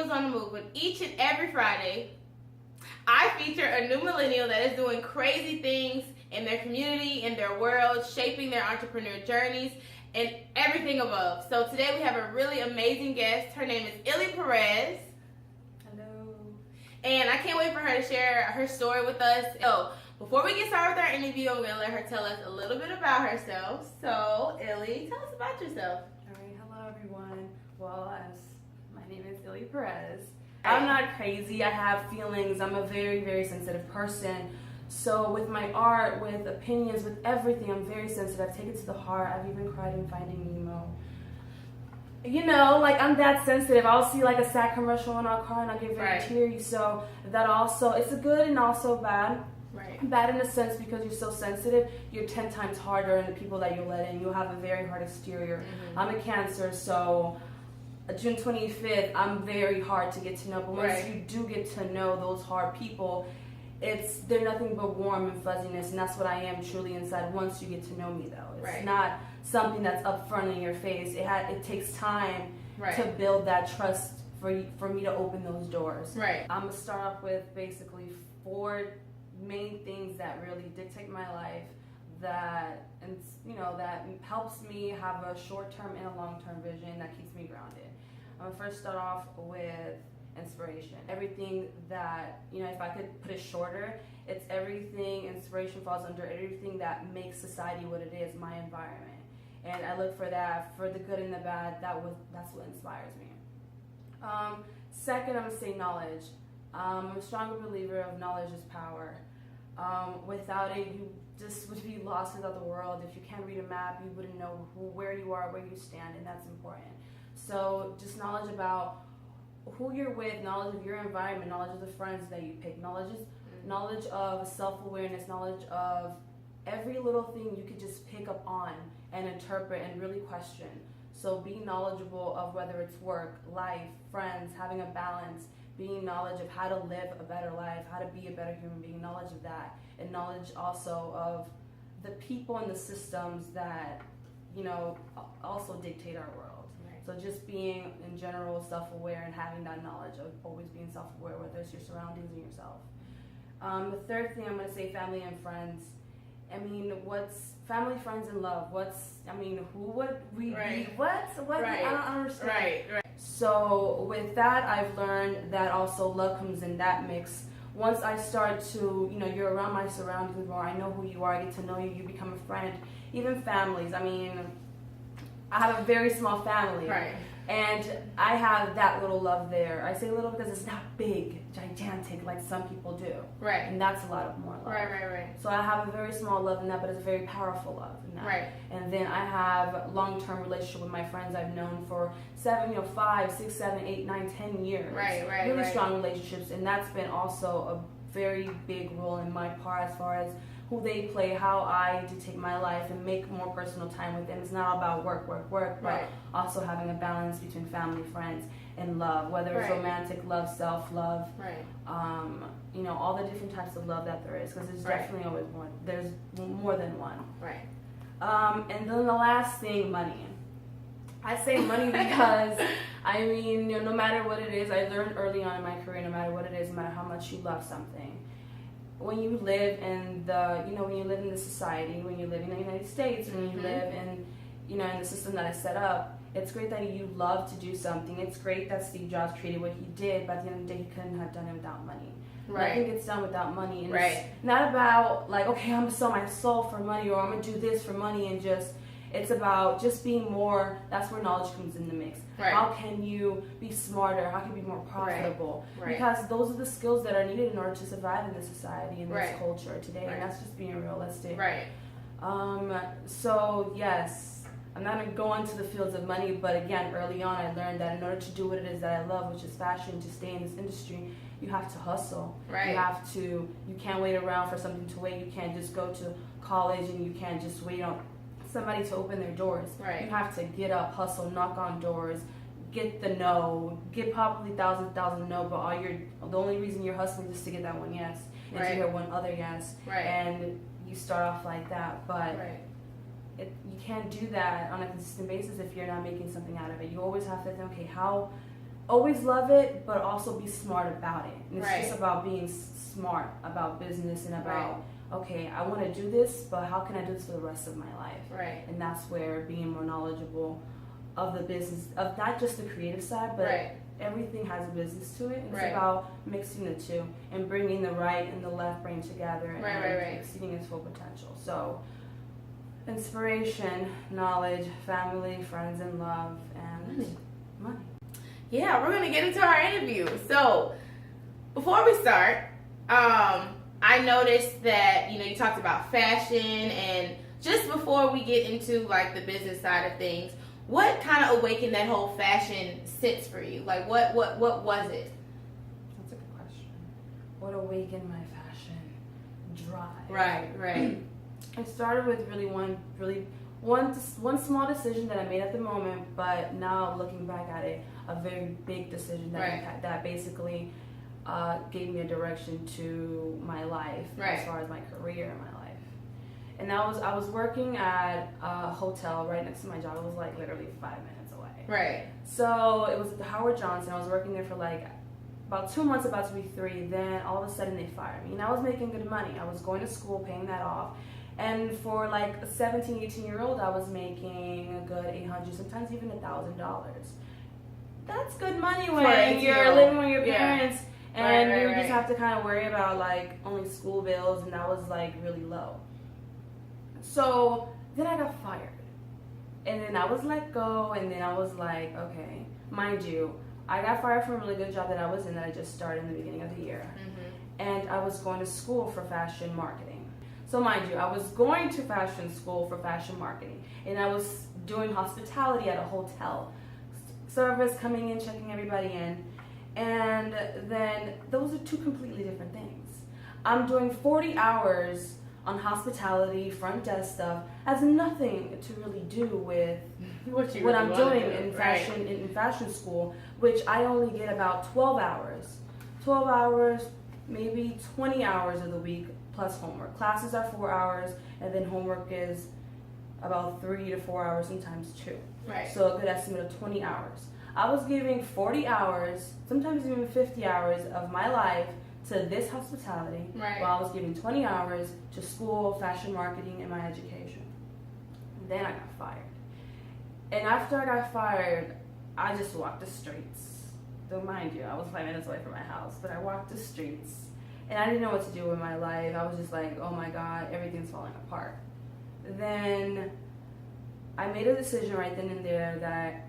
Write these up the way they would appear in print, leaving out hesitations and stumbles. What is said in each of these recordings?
Millennials on the Move. But each and every Friday, I feature a new millennial that is doing crazy things in their community, in their world, shaping their entrepreneur journeys, and everything above. So today we have a really amazing guest. Her name is Illy Perez. Hello. And I can't wait for her to share her story with us. So before we get started with our interview, I'm going to let her tell us a little bit about herself. So Illy, tell us about yourself. All right. Hello, everyone. Well, my name is Illy Perez. I'm not crazy. I have feelings. I'm a very, very sensitive person. So with my art, with opinions, with everything, I'm very sensitive. I take it to the heart. I've even cried in Finding Nemo. You know, like, I'm that sensitive. I'll see like a sad commercial and I'll cry and I'll get very teary. So that also, it's a good and also bad. Right. Bad in a sense because you're so sensitive, you're 10 times harder on the people that you let in. You'll have a very hard exterior. Mm-hmm. I'm a Cancer, so June 25th, I'm very hard to get to know. But once you do get to know those hard people, they're nothing but warm and fuzziness, and that's what I am truly inside once you get to know me, though. It's not something that's up front in your face. It takes time to build that trust for me to open those doors. Right. I'm going to start off with basically 4 main things that really dictate my life that helps me have a short-term and a long-term vision that keeps me grounded. I'm going to first start off with inspiration. Everything that, if I could put it shorter, it's everything. Inspiration falls under everything that makes society what it is, my environment. And I look for that, for the good and the bad. That's what inspires me. Second, I'm going to say knowledge. I'm a strong believer of knowledge is power. Without it, you just would be lost without the world. If you can't read a map, you wouldn't know where you are, where you stand, and that's important. So just knowledge about who you're with, knowledge of your environment, knowledge of the friends that you pick, knowledge of self-awareness, knowledge of every little thing you could just pick up on and interpret and really question. So being knowledgeable of whether it's work, life, friends, having a balance, being knowledge of how to live a better life, how to be a better human being, knowledge of that, and knowledge also of the people and the systems that, also dictate our world. Right. So just being, in general, self-aware and having that knowledge of always being self-aware, whether it's your surroundings and yourself. The third thing I'm going to say, family and friends. I mean, what's family, friends, and love? Who would we be? What? I don't understand. Right. So with that, I've learned that also love comes in that mix. Once I start to, you're around my surroundings more, I know who you are, I get to know you, you become a friend. Even families, I have a very small family. Right. And I have that little love there. I say little because it's not big, gigantic like some people do. Right. And that's a lot of more love. Right. So I have a very small love in that, but it's a very powerful love in that. Right. And then I have long-term relationship with my friends I've known for 5, 6, 7, 8, 9, 10 years. Right. Really strong relationships, and that's been also a very big role in my part as far as who they play, how I dictate my life and make more personal time with them. It's not all about work, but also having a balance between family, friends, and love, whether it's romantic love, self-love, all the different types of love that there is, because there's definitely always one. There's more than one. Right. And then the last thing, money. I say money because, no matter what it is, I learned early on in my career, no matter what it is, no matter how much you love something, when you live in when you live in the society, when you live in the United States, when you live in, in the system that is set up, it's great that you love to do something. It's great that Steve Jobs created what he did, but at the end of the day, he couldn't have done it without money. Right. Nothing gets done without money. And it's not about like, okay, I'm gonna sell my soul for money, or I'm gonna do this for money, and it's about just being more. That's where knowledge comes in the mix. Right. How can you be smarter? How can you be more profitable? Right. Because those are the skills that are needed in order to survive in this society, in this culture today, Right. and that's just being realistic. Right. So yes, I'm not going to go into the fields of money, but again, early on I learned that in order to do what it is that I love, which is fashion, to stay in this industry, you have to hustle. Right. You can't wait around for something to wait. You can't just go to college and you can't just wait on somebody to open their doors. Right. You have to get up, hustle, knock on doors, get the no, get probably thousand no, but the only reason you're hustling is to get that one yes, and to hear one other yes. Right. And you start off like that, but you can't do that on a consistent basis if you're not making something out of it. You always have to think, okay, how always love it, but also be smart about it. And it's Right. just about being smart about business and about, okay, I want to do this, but how can I do this for the rest of my life? Right. And that's where being more knowledgeable of the business, of not just the creative side, but Right. everything has a business to it. It's Right. about mixing the two and bringing the right and the left brain together and Right. exceeding its full potential. So, inspiration, knowledge, family, friends, and love, and money. Yeah, we're gonna get into our interview. So, before we start, I noticed that you talked about fashion, and just before we get into like the business side of things, what kind of awakened that whole fashion sense for you? Like, what was it? That's a good question. What awakened my fashion drive? Right. It started with one small decision that I made at the moment, but now looking back at it, a very big decision that basically gave me a direction to my life as far as my career and my life. And I was working at a hotel right next to my job. It was like literally 5 minutes away. Right. So it was at the Howard Johnson. I was working there for like about 2 months, about to be 3. Then all of a sudden they fired me. And I was making good money. I was going to school, paying that off. And for like a 17, 18-year-old, I was making a good $800, sometimes even $1,000. That's good money when you're living with your parents and you just have to kind of worry about like only school bills, and that was like really low. So then I got fired. And then I was let go, and then I was like, okay, mind you, I got fired from a really good job that I was in that I just started in the beginning of the year. Mm-hmm. And I was going to school for fashion marketing. So mind you, I was going to fashion school for fashion marketing, and I was doing hospitality at a hotel. Service, coming in, checking everybody in. And then those are two completely different things. I'm doing 40 hours on hospitality, front desk stuff, has nothing to really do with what I'm doing in fashion school, which I only get about 12 hours. 12 hours, maybe 20 hours of the week plus homework. Classes are 4 hours, and then homework is about 3 to 4 hours, sometimes 2. Right. So a good estimate of 20 hours. I was giving 40 hours, sometimes even 50 hours of my life to this hospitality, while I was giving 20 hours to school, fashion marketing, and my education. Then I got fired. And after I got fired, I just walked the streets. Though mind you, I was 5 minutes away from my house, but I walked the streets. And I didn't know what to do with my life. I was just like, oh my God, everything's falling apart. Then I made a decision right then and there that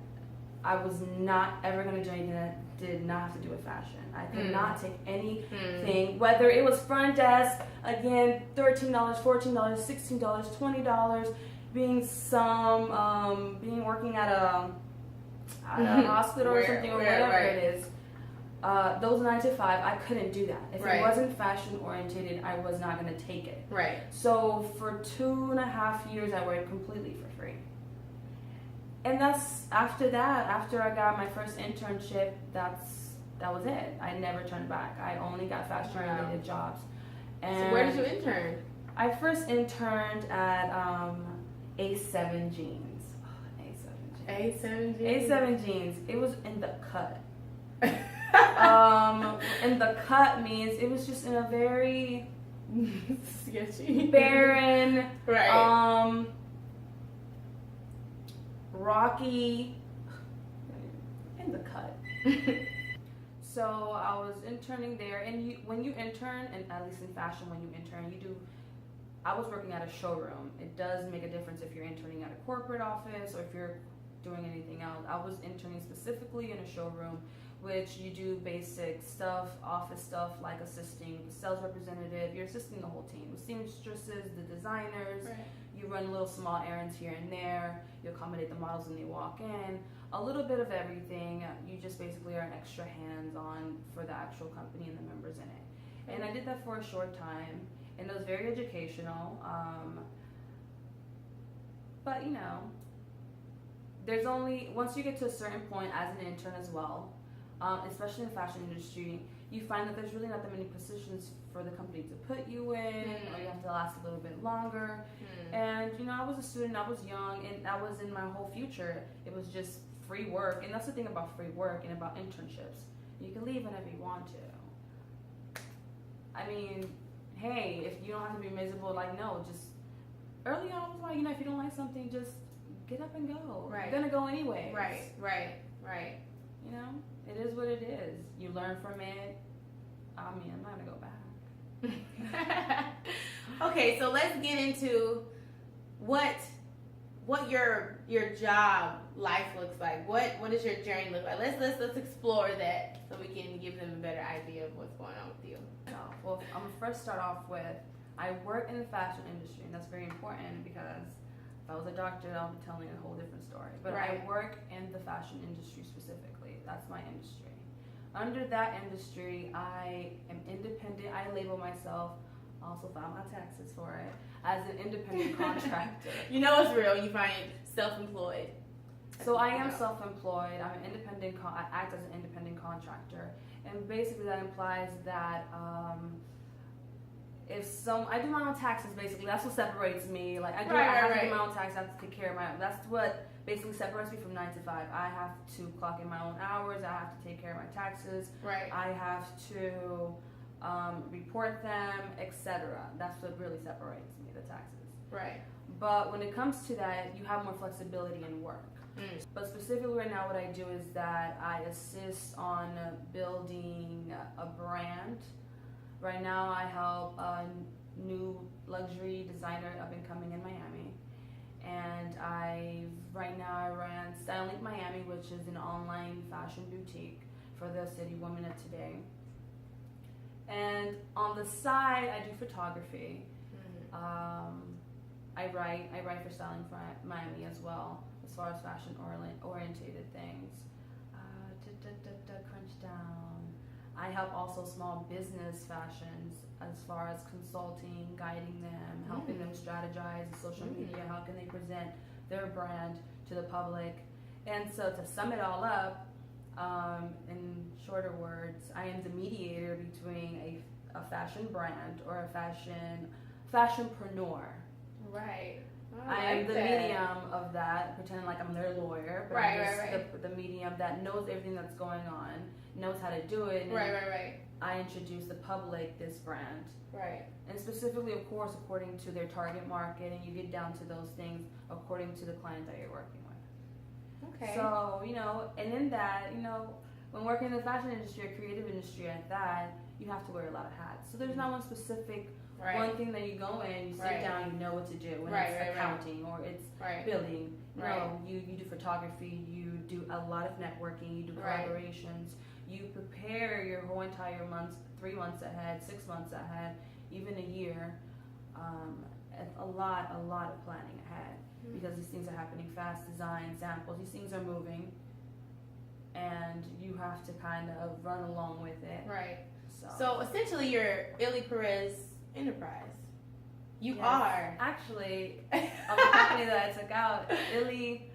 I was not ever going to do anything that did not have to do with fashion. I could not take anything, whether it was front desk, again, $13, $14, $16, $20, being working at a hospital or something, or whatever it is. Those 9 to 5, I couldn't do that. If it wasn't fashion oriented, I was not going to take it. Right. So for 2.5 years, I worked completely for free. And that's after I got my first internship, that was it. I never turned back. I only got fashion related jobs. And so where did you intern? I first interned at A7 Jeans. Oh, A7 Jeans. A7 Jeans. It was in the cut. And the cut means it was just in a very sketchy, barren, rocky, in the cut. So I was interning there, and when you intern, and at least in fashion, when you intern, I was working at a showroom. It does make a difference if you're interning at a corporate office or if you're doing anything else. I was interning specifically in a showroom, which you do basic stuff, office stuff, like assisting the sales representative. You're assisting the whole team, the seamstresses, the designers. You run little small errands here and there. You accommodate the models when they walk in. A little bit of everything. You just basically are an extra hands-on for the actual company and the members in it. And I did that for a short time, and it was very educational. But there's only, once you get to a certain point as an intern as well, especially in the fashion industry, you find that there's really not that many positions for the company to put you in, or you have to last a little bit longer. And I was a student, I was young, and that was in my whole future. It was just free work, and that's the thing about free work and about internships. You can leave whenever you want to. I mean, hey, if you don't have to be miserable, like, no, just early on I was like, you know, if you don't like something, just get up and go. Right. You're gonna go anyway. Right. You know, it is what it is. You learn from it. I mean, I'm not gonna go back. Okay, so let's get into what your job life looks like. What does your journey look like? Let's explore that so we can give them a better idea of what's going on with you. Well, I'm gonna first start off with, I work in the fashion industry, and that's very important because if I was a doctor, I'll be telling a whole different story. But Right. I work in the fashion industry specifically. That's my industry. Under that industry, I am independent. I label myself, also file my taxes for it, as an independent contractor. You know it's real. You find self-employed. So I am self-employed. I'm an independent. I act as an independent contractor, and basically that implies that I do my own taxes. Basically, that's what separates me. Like I have to do my own taxes. I have to take care of my. That's what basically separates me from 9 to 5. I have to clock in my own hours. I have to take care of my taxes. Right. I have to report them, etc. That's what really separates me, the taxes. Right. But when it comes to that, you have more flexibility in work. But specifically right now what I do is that I assist on building a brand. Right now I help a new luxury designer up and coming in Miami. And right now I ran Style Link Miami, which is an online fashion boutique for the city women of today. And on the side I do photography. I write for Styling Miami as well, as far as fashion orientated things. Crunch down. I help also small business fashions as far as consulting, guiding them, helping them strategize social media, how can they present their brand to the public. And so to sum it all up, in shorter words, I am the mediator between a fashion brand or a fashionpreneur. Right. I am the medium of that, pretending like I'm their lawyer, but I'm just the medium that knows everything that's going on, knows how to do it. And Right. I introduce the public this brand. Right. And specifically, of course, according to their target market, and you get down to those things according to the client that you're working with. Okay. So, you know, and in that, you know, when working in the fashion industry or creative industry at that, you have to wear a lot of hats. So there's not one specific one thing that you go in, you sit down, you know what to do. When it's accounting or it's billing, you do photography, you do a lot of networking, you do collaborations, you prepare your whole entire month, 3 months ahead, 6 months ahead, even a year. A lot of planning ahead because these things are happening fast. Design, samples, these things are moving, and you have to kind of run along with it. Right. So essentially, you're Illy Perez Enterprise. You are actually on the company that I took out, Illy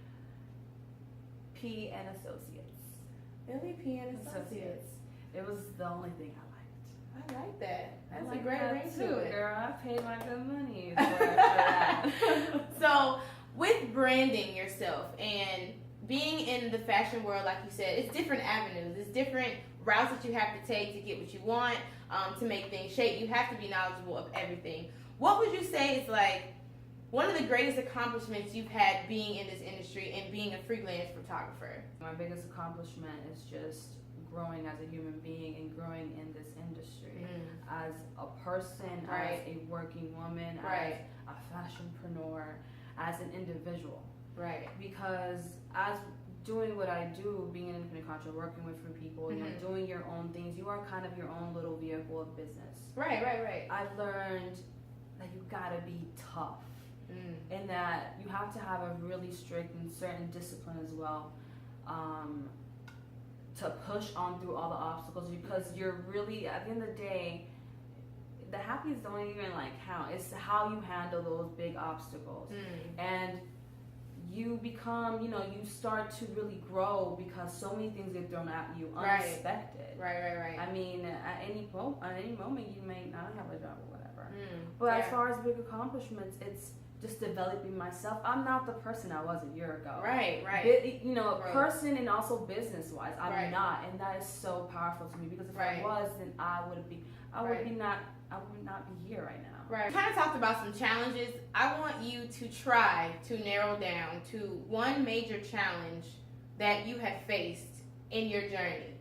P and Associates. Illy P and Associates. It was the only thing I liked. I like that. That's like a great ring to it. Girl, I paid my good money for that. So, with branding yourself and being in the fashion world, like you said, it's different avenues. It's different routes that you have to take to get what you want, to make things shape. You have to be knowledgeable of everything. What would you say is like one of the greatest accomplishments you've had being in this industry and being a freelance photographer? My biggest accomplishment is just growing as a human being and growing in this industry as a person, as a working woman, as a fashionpreneur, as an individual. Right. Because as doing what I do, being an independent contractor, working with people, you know, doing your own things, you are kind of your own little vehicle of business. Right. I've learned that you gotta be tough, and that you have to have a really strict and certain discipline as well, to push on through all the obstacles, because you're really, at the end of the day, the happiness don't even like count. It's how you handle those big obstacles. And you become, you know, you start to really grow because so many things get thrown at you unexpected. Right. I mean, at any moment you may not have a job or whatever. But as far as big accomplishments, it's just developing myself. I'm not the person I was a year ago. Right. Person and also business-wise, I'm not, and that is so powerful to me, because if I was, then I would not be here right now. Right. We kind of talked about some challenges. I want you to try to narrow down to one major challenge that you have faced in your journey,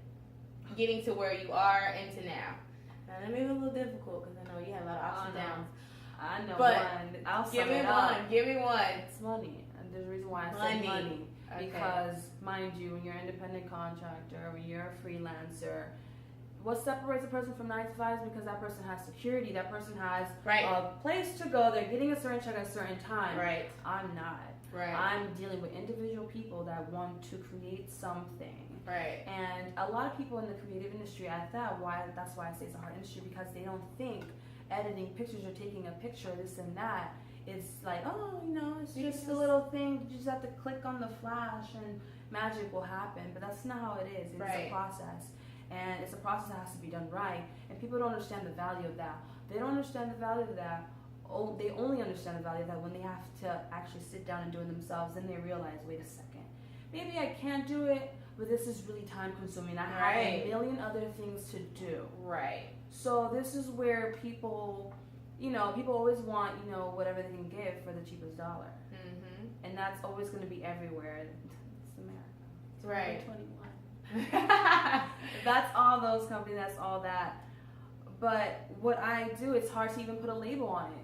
getting to where you are and to now. Now, that may be a little difficult because I know you have a lot of ups and downs. I know but one. I'll give me one. Give me one. It's money. And there's a reason why I say money. Because, mind you, when you're an independent contractor, when you're a freelancer, what separates a person from 9 to 5 is because that person has security. That person has a place to go. They're getting a certain check at a certain time. Right. I'm not. Right. I'm dealing with individual people that want to create something. Right. And a lot of people in the creative industry, that's why I say it's a hard industry, because they don't think editing pictures or taking a picture, this and that, it's like, oh, it's just a little thing. You just have to click on the flash and magic will happen. But that's not how it is. It's a process. And it's a process that has to be done right. And people don't understand the value of that. They don't understand the value of that. Oh, they only understand the value of that when they have to actually sit down and do it themselves. Then they realize, wait a second, maybe I can't do it, but this is really time consuming. I have a million other things to do. Right. So this is where people always want, whatever they can give for the cheapest dollar. Mm-hmm. And that's always going to be everywhere. It's America. It's right. 2021. That's all those companies, that's all that. But what I do, it's hard to even put a label on it.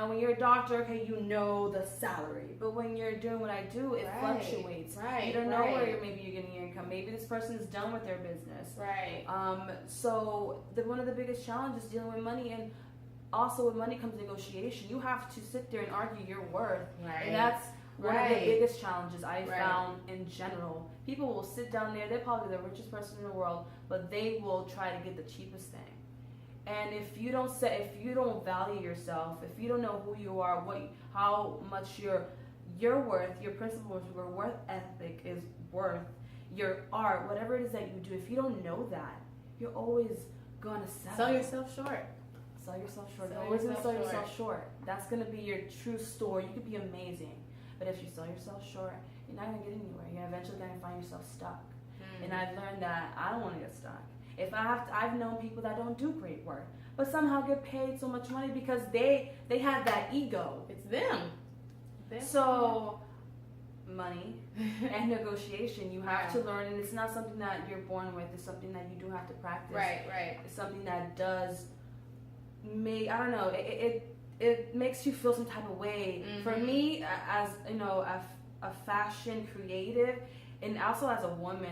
When you're a doctor, okay, the salary. But when you're doing what I do, it fluctuates. Right. You don't know where maybe you're getting your income. Maybe this person's done with their business. Right. So one of the biggest challenges is dealing with money, and also with money comes negotiation. You have to sit there and argue your worth. Right. And that's one of the biggest challenges I found in general. People will sit down there, they're probably the richest person in the world, but they will try to get the cheapest thing. And if you don't value yourself, if you don't know who you are, how much your worth, your principles, your worth ethic is worth, your art, whatever it is that you do, if you don't know that, you're always gonna sell yourself short. Sell yourself short. You're always gonna sell yourself short. That's gonna be your true story. You could be amazing, but if you sell yourself short, you're not gonna get anywhere. You're eventually gonna find yourself stuck. And I've learned that I don't want to get stuck. If I've known people that don't do great work, but somehow get paid so much money because they have that ego. It's them. So, money and negotiation, you have to learn, and it's not something that you're born with. It's something that you do have to practice. Right. It's something that does make, I don't know, it makes you feel some type of way. Mm-hmm. For me, as a fashion creative, and also as a woman,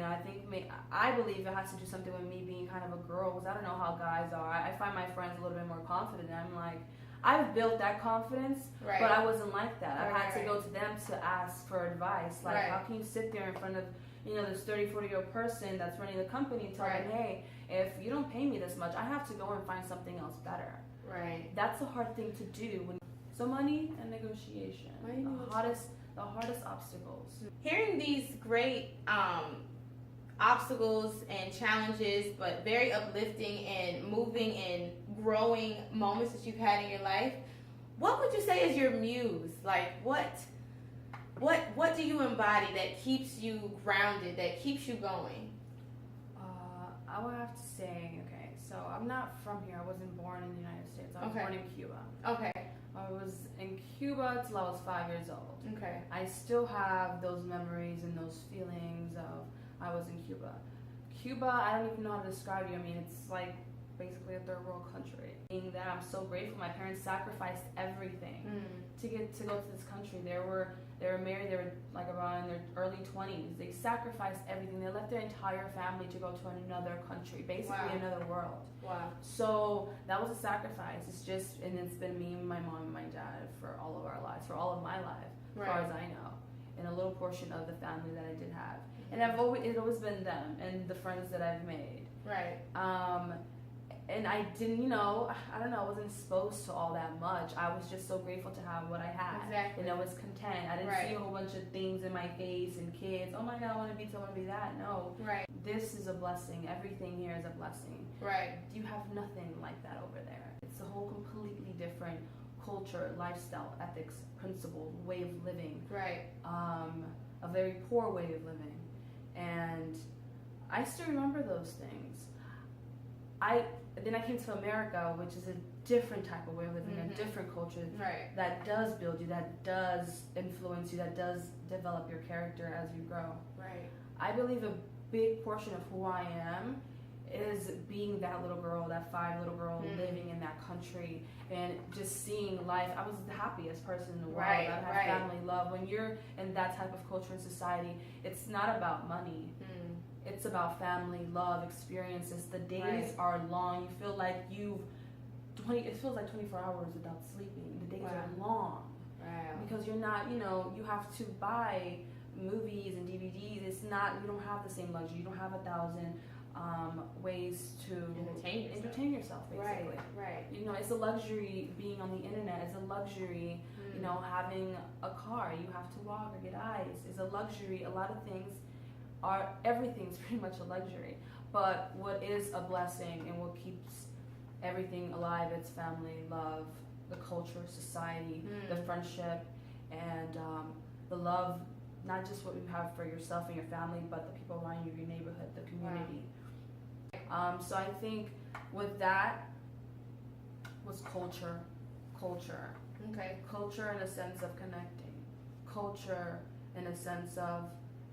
I believe it has to do something with me being kind of a girl, because I don't know how guys are. I find my friends a little bit more confident, and I'm like, I've built that confidence, but I wasn't like that. I've had to go to them to ask for advice. Like, how can you sit there in front of, this 30, 40-year-old person that's running the company and tell them, hey, if you don't pay me this much, I have to go and find something else better. Right. That's a hard thing to do. So money and negotiation. The hardest obstacles. Hearing these great obstacles and challenges, but very uplifting and moving and growing moments that you've had in your life, what would you say is your muse? Like, what do you embody that keeps you grounded, that keeps you going? I would have to say, okay, so I'm not from here. I wasn't born in the United States. I was born in Cuba. Okay. I was in Cuba till I was 5 years old. Okay. I still have those memories and those feelings of I was in Cuba. Cuba, I don't even know how to describe you. I mean, it's like basically a third world country. Being that I'm so grateful, my parents sacrificed everything to go to this country. They were married. They were like around in their early 20s. They sacrificed everything. They left their entire family to go to another country, basically another world. Wow. So that was a sacrifice. And it's been me, my mom, and my dad for all of our lives, for all of my life, as far as I know, and a little portion of the family that I did have. And it's always been them and the friends that I've made. Right. And I didn't, I don't know, I wasn't exposed to all that much. I was just so grateful to have what I had. Exactly. And I was content. I didn't see a whole bunch of things in my face and kids. Oh my God, I want to be this, I want to be that. No. Right. This is a blessing. Everything here is a blessing. Right. You have nothing like that over there. It's a whole completely different culture, lifestyle, ethics, principle, way of living. Right. A very poor way of living. And I still remember those things. Then I came to America, which is a different type of way of living, a different culture that does build you, that does influence you, that does develop your character as you grow. Right. I believe a big portion of who I am is being that little girl, that 5 little girl living in that country and just seeing life. I was the happiest person in the world. I had family, love. When you're in that type of culture and society, it's not about money. It's about family, love, experiences. The days are long. You feel like it feels like 24 hours without sleeping. The days are long. Because you're not, you have to buy movies and DVDs. It's not, you don't have the same luxury. You don't have 1,000 ways to entertain yourself, basically. Right. It's a luxury being on the internet. It's a luxury, having a car. You have to walk or get eyes. It's a luxury. A lot of things everything's pretty much a luxury. But what is a blessing and what keeps everything alive, it's family, love, the culture, society, the friendship, and the love, not just what you have for yourself and your family, but the people around you, your neighborhood, the community. So I think with that was culture. Okay. Culture in a sense of connecting. Culture in a sense of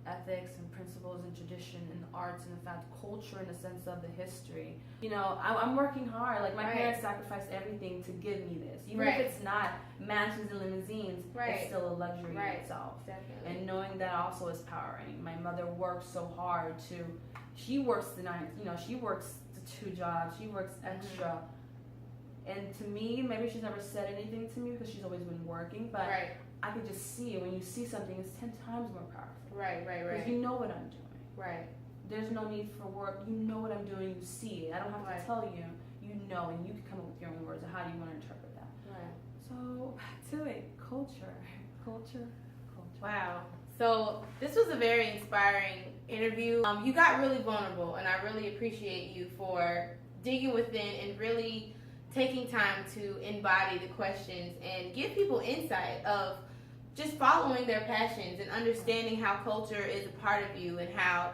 ethics and principles and tradition and arts, and in fact culture in the sense of the history. I'm working hard. Like my parents sacrificed everything to give me this. Even if it's not mansions and limousines, it's still a luxury in itself. Definitely. And knowing that also is powering. My mother works so hard she works she works the 2 jobs, she works extra. And to me, maybe she's never said anything to me because she's always been working, but I could just see it. When you see something, it's 10 times more powerful. Right. Because you know what I'm doing. Right. There's no need for work. You know what I'm doing. You see it. I don't have to tell you. You know, and you can come up with your own words of how do you want to interpret that. Right. So back to it. Culture. Wow. So this was a very inspiring interview. You got really vulnerable, and I really appreciate you for digging within and really taking time to embody the questions and give people insight of just following their passions and understanding how culture is a part of you, and how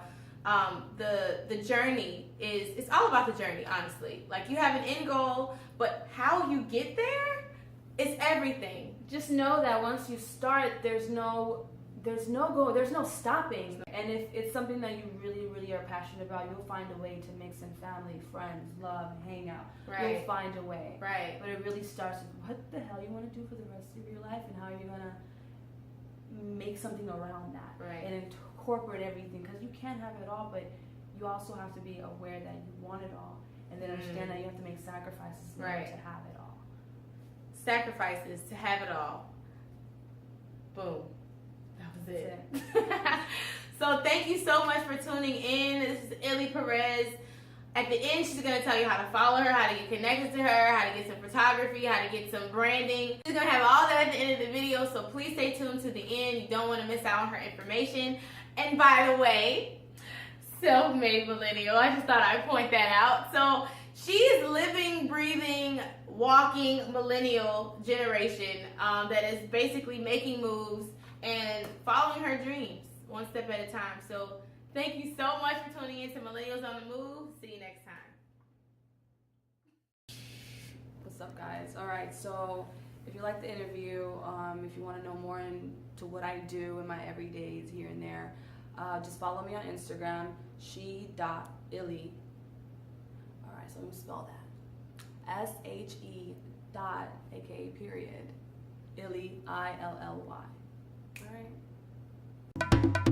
the journey it's all about the journey, honestly. Like, you have an end goal, but how you get there is everything. Just know that once you start, there's no goal, there's no stopping. And if it's something that you really, really are passionate about, you'll find a way to mix in family, friends, love, hang out. You'll find a way. But it really starts with what the hell you want to do for the rest of your life, and how you're going to make something around that. And incorporate everything, because you can't have it all, but you also have to be aware that you want it all, and then understand that you have to make sacrifices in order to have it all. Sacrifices to have it all. Boom. That was it. So thank you so much for tuning in. This is Illy Perez. At the end, she's going to tell you how to follow her, how to get connected to her, how to get some photography, how to get some branding. She's going to have all that at the end of the video, so please stay tuned to the end. You don't want to miss out on her information. And by the way, self-made millennial, I just thought I'd point that out. So she is living, breathing, walking millennial generation that is basically making moves and following her dreams one step at a time. So thank you so much for tuning in to Millennials on the Move. See you next time. What's up, guys? All right, so if you like the interview, if you want to know more into what I do in my everydays here and there, just follow me on Instagram, she.illy. All right, so let me spell that. SHE dot, aka period, Illy, ILLY. All right.